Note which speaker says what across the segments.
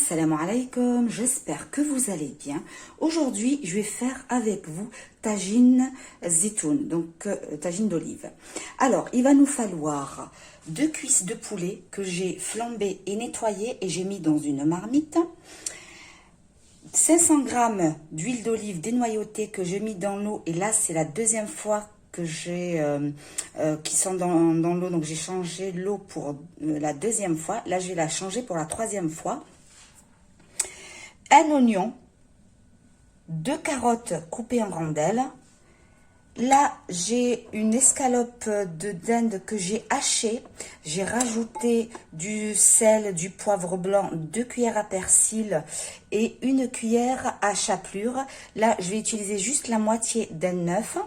Speaker 1: Assalamu alaikum, j'espère que vous allez bien. Aujourd'hui, je vais faire avec vous tagine zitoun, donc tagine d'olive. Alors, il va nous falloir 2 cuisses de poulet que j'ai flambées et nettoyées et j'ai mis dans une marmite. 500 g d'huile d'olive dénoyautée que j'ai mis dans l'eau et là, c'est la deuxième fois que j'ai qui sont dans l'eau, donc j'ai changé l'eau pour la deuxième fois. Là, je vais la changer pour la troisième fois. Un oignon, 2 carottes coupées en rondelles. Là, j'ai une escalope de dinde que j'ai hachée. J'ai rajouté du sel, du poivre blanc, 2 cuillères à persil et 1 cuillère à chapelure. Là, je vais utiliser juste la moitié d'un œuf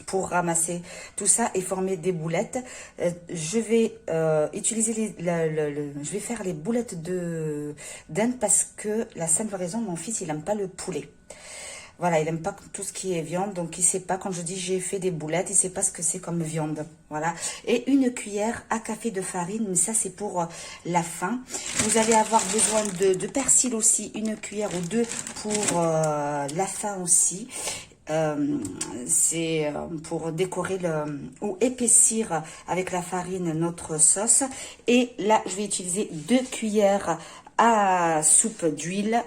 Speaker 1: pour ramasser tout ça et former des boulettes. Je vais utiliser je vais faire les boulettes de dinde parce que la simple raison, mon fils il n'aime pas le poulet. Voilà, il n'aime pas tout ce qui est viande, donc il sait pas, quand je dis j'ai fait des boulettes, il sait pas ce que c'est comme viande. Voilà, et 1 cuillère à café de farine, mais ça c'est pour la fin. Vous allez avoir besoin de persil aussi, 1 cuillère ou 2 pour la fin aussi. C'est pour décorer ou épaissir avec la farine notre sauce. Et là, je vais utiliser 2 cuillères à soupe d'huile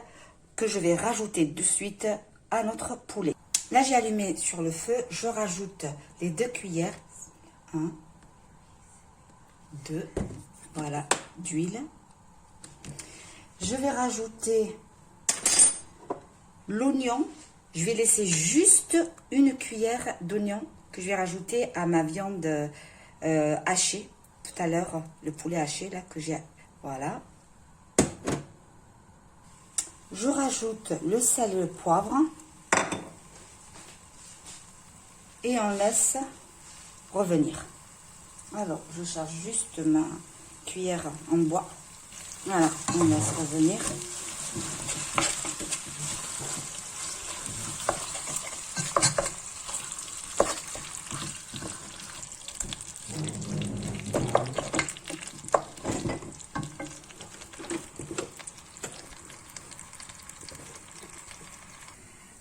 Speaker 1: que je vais rajouter de suite à notre poulet. Là, j'ai allumé sur le feu. Je rajoute les 2 cuillères. 1, 2, voilà, d'huile. Je vais rajouter l'oignon. Je vais laisser juste 1 cuillère d'oignon que je vais rajouter à ma viande hachée. Tout à l'heure, le poulet haché là que j'ai. Voilà. Je rajoute le sel et le poivre. Et on laisse revenir. Alors, je charge juste ma cuillère en bois. Voilà, on laisse revenir.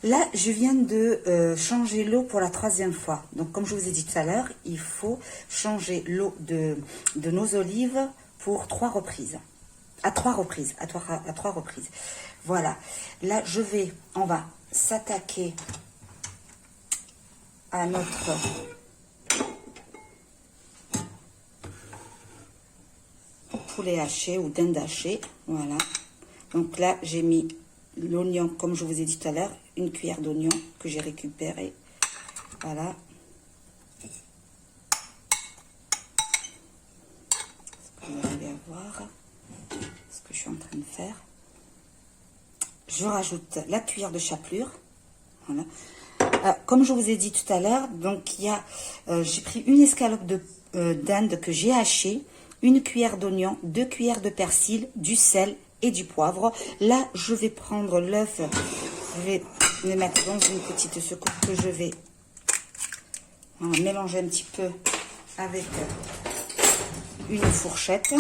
Speaker 1: Là, je viens de changer l'eau pour la 3e fois. Donc, comme je vous ai dit tout à l'heure, il faut changer l'eau de nos olives pour 3 reprises. À 3 reprises. À 3 reprises. Voilà. Là, on va s'attaquer à notre poulet haché ou dinde hachée. Voilà. Donc là, j'ai mis l'oignon, comme je vous ai dit tout à l'heure, 1 cuillère d'oignon que j'ai récupéré. Voilà. Est-ce que vous allez voir ce que je suis en train de faire? Je rajoute la cuillère de chapelure. Voilà. Comme je vous ai dit tout à l'heure, donc j'ai pris une escalope de dinde que j'ai hachée, 1 cuillère d'oignon, 2 cuillères de persil, du sel et du poivre. Là, je vais prendre l'œuf, je vais le mettre dans une petite secoupe que je vais mélanger un petit peu avec une fourchette.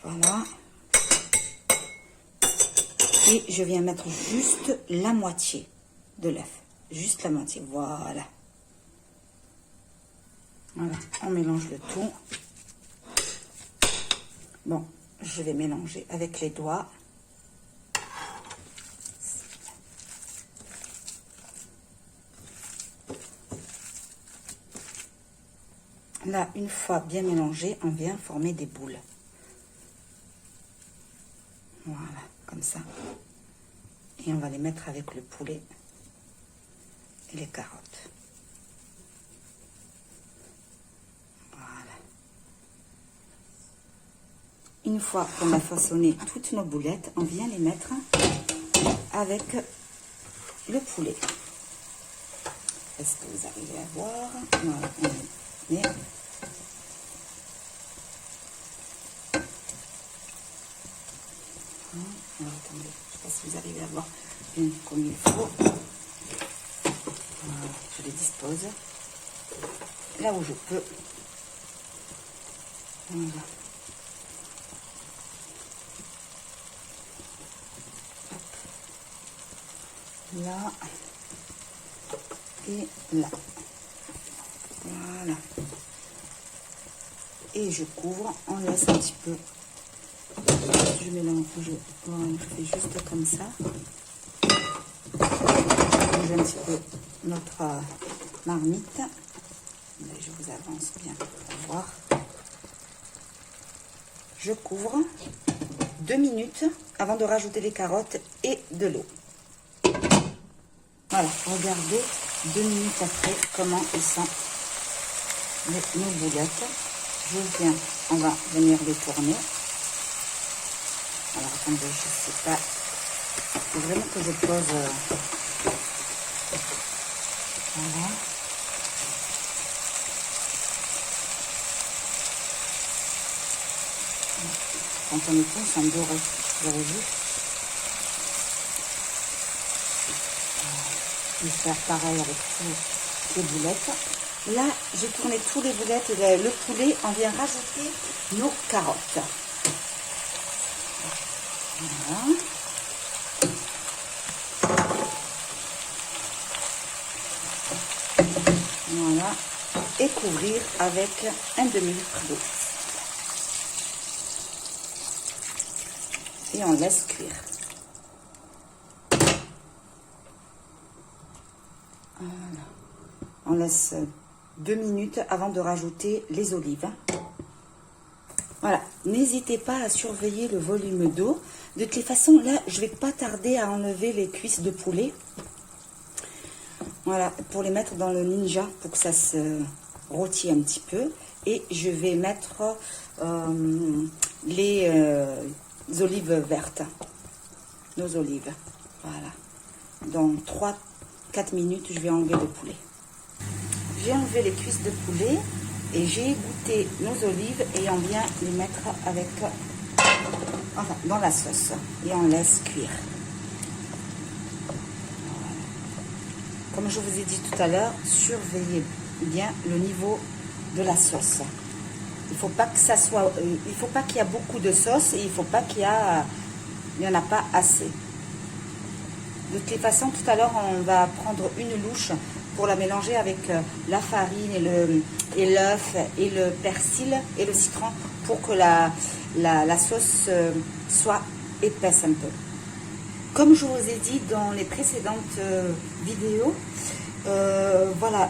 Speaker 1: Voilà. Et je viens mettre juste la moitié de l'œuf. Juste la moitié. Voilà. Voilà. On mélange le tout. Bon, je vais mélanger avec les doigts. Là, une fois bien mélangé, on vient former des boules. Voilà, comme ça. Et on va les mettre avec le poulet et les carottes. Voilà. Une fois qu'on a façonné toutes nos boulettes, on vient les mettre avec le poulet. Est-ce que vous arrivez à voir? Voilà, on met. Alors, attendez, je ne sais pas si vous arrivez à voir bien comme il faut. pose là où je peux. Voilà. Là et là. Voilà. Et je couvre, on laisse un petit peu. Je mélange, voilà, je fais juste comme ça. On mélange un petit peu notre marmite. Je vous avance bien pour voir. Je couvre 2 minutes avant de rajouter les carottes et de l'eau. Voilà, regardez 2 minutes après comment ils sont nos boulettes. On va venir les tourner. Alors attendez, je sais pas. Il faut vraiment que je pose. Voilà. Quand on les pousse en doré, vous avez vu. Je vais faire pareil avec toutes les boulettes. Là, j'ai tourné tous les boulettes et le poulet, on vient rajouter nos carottes. Voilà. Voilà. Et couvrir avec un demi-litre d'eau. Et on laisse cuire. Voilà. On laisse 2 minutes avant de rajouter les olives. Voilà, n'hésitez pas à surveiller le volume d'eau. De toutes les façons, là, je ne vais pas tarder à enlever les cuisses de poulet. Voilà, pour les mettre dans le Ninja, pour que ça se rôtisse un petit peu. Et je vais mettre les olives vertes. Nos olives. Voilà. Dans 3-4 minutes, je vais enlever le poulet. J'ai enlevé les cuisses de poulet et j'ai égoutter nos olives et on vient les mettre avec, enfin, dans la sauce et on laisse cuire. Voilà. Comme je vous ai dit tout à l'heure, surveillez bien le niveau de la sauce. Il faut pas que ça soit, il faut pas qu'il y ait beaucoup de sauce et il faut pas qu'il y en a pas assez. De toutes les façons, tout à l'heure, on va prendre une louche pour la mélanger avec la farine et l'œuf et le persil et le citron pour que la sauce soit épaisse un peu. Comme je vous ai dit dans les précédentes vidéos, voilà,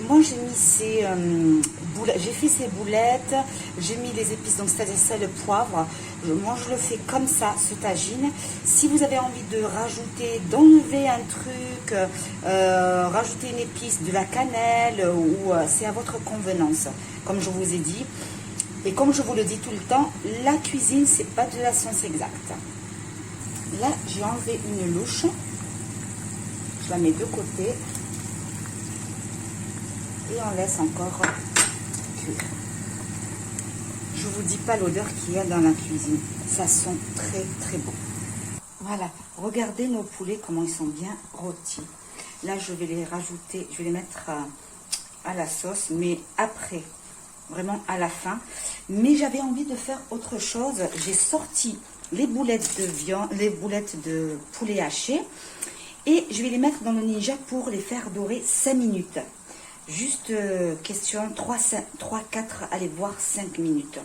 Speaker 1: moi j'ai mis j'ai fait ces boulettes, j'ai mis les épices, donc c'est-à-dire sel, poivre. Moi je le fais comme ça, ce tagine. Si vous avez envie de rajouter, d'enlever un truc, rajouter une épice, de la cannelle, ou c'est à votre convenance, comme je vous ai dit. Et comme je vous le dis tout le temps, la cuisine, c'est pas de la science exacte. Là, j'ai enlevé une louche. Je la mets de côté. Et on laisse encore cuire. Je vous dis pas l'odeur qu'il y a dans la cuisine. Ça sent très très bon. Voilà, regardez nos poulets comment ils sont bien rôtis. Là, je vais les rajouter, je vais les mettre à la sauce, mais après, vraiment à la fin. Mais j'avais envie de faire autre chose. J'ai sorti les boulettes de viande, les boulettes de poulet haché, et je vais les mettre dans le Ninja pour les faire dorer 5 minutes. Juste question 3-4, allez voir 5 minutes.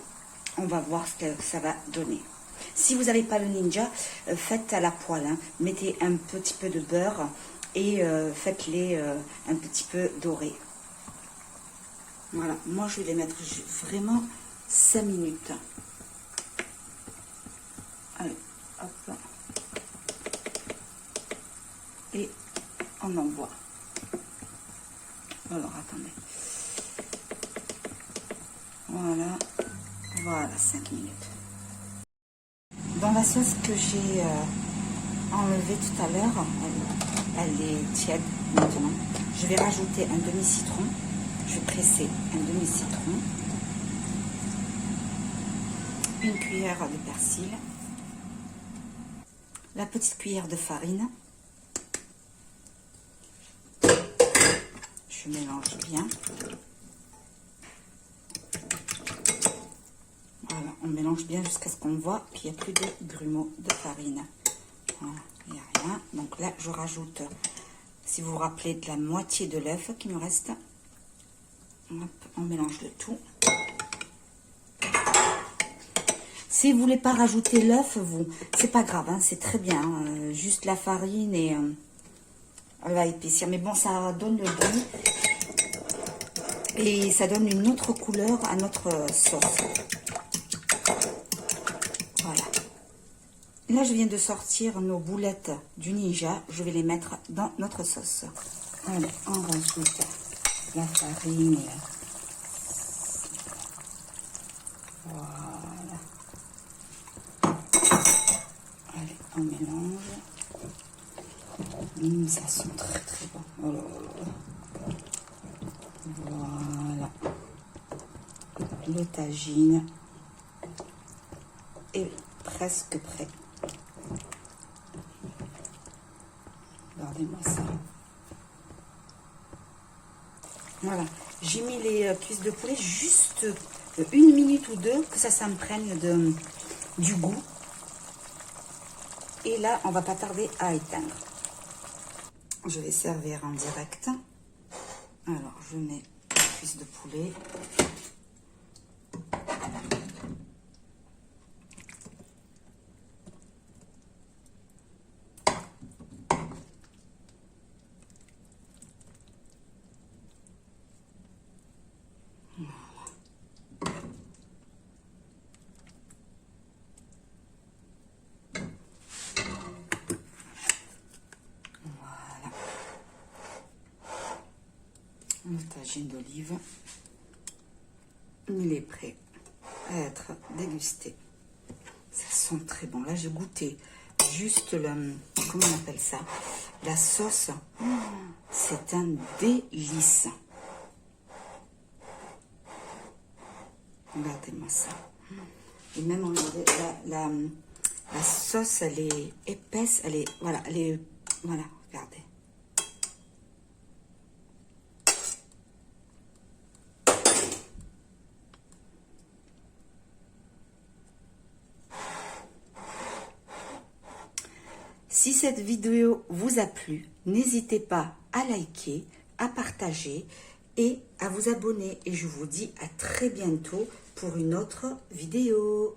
Speaker 1: On va voir ce que ça va donner. Si vous n'avez pas le Ninja, faites à la poêle. Hein. Mettez un petit peu de beurre et faites-les un petit peu dorés. Voilà, moi je vais les mettre vraiment 5 minutes. Allez, hop. Et on envoie. Alors, attendez. Voilà. Voilà, 5 minutes. Dans la sauce que j'ai enlevée tout à l'heure, elle est tiède maintenant. Je vais rajouter un demi-citron. Je vais presser un demi-citron. Une cuillère de persil. La petite cuillère de farine. Je mélange bien. Voilà, on mélange bien jusqu'à ce qu'on voit qu'il n'y a plus de grumeaux de farine. Voilà, il n'y a rien. Donc là, je rajoute, si vous vous rappelez, de la moitié de l'œuf qui me reste. Hop, on mélange le tout. Si vous voulez pas rajouter l'œuf, c'est pas grave, hein, c'est très bien. Juste la farine et elle va épaissir. Mais bon, ça donne le goût et ça donne une autre couleur à notre sauce. Voilà. Là, je viens de sortir nos boulettes du Ninja. Je vais les mettre dans notre sauce. Allez, on rajoute la farine. Voilà. Allez, on mélange. Ça sent très très bon. Oh là là. Voilà. Le tagine est presque prêt. Regardez-moi ça. Voilà. J'ai mis les cuisses de poulet juste 1 minute ou 2, que ça s'imprègne du goût. Et là, on va pas tarder à éteindre. Je vais servir en direct. Alors, je mets les cuisses de poulet. Le tagine d'olive, il est prêt à être dégusté. Ça sent très bon. Là, j'ai goûté juste le, comment on appelle ça, la sauce. C'est un délice. Regardez-moi ça. Et même, regardez, la sauce, elle est épaisse, elle est, voilà, voilà, regardez. Si cette vidéo vous a plu, n'hésitez pas à liker, à partager et à vous abonner. Et je vous dis à très bientôt pour une autre vidéo.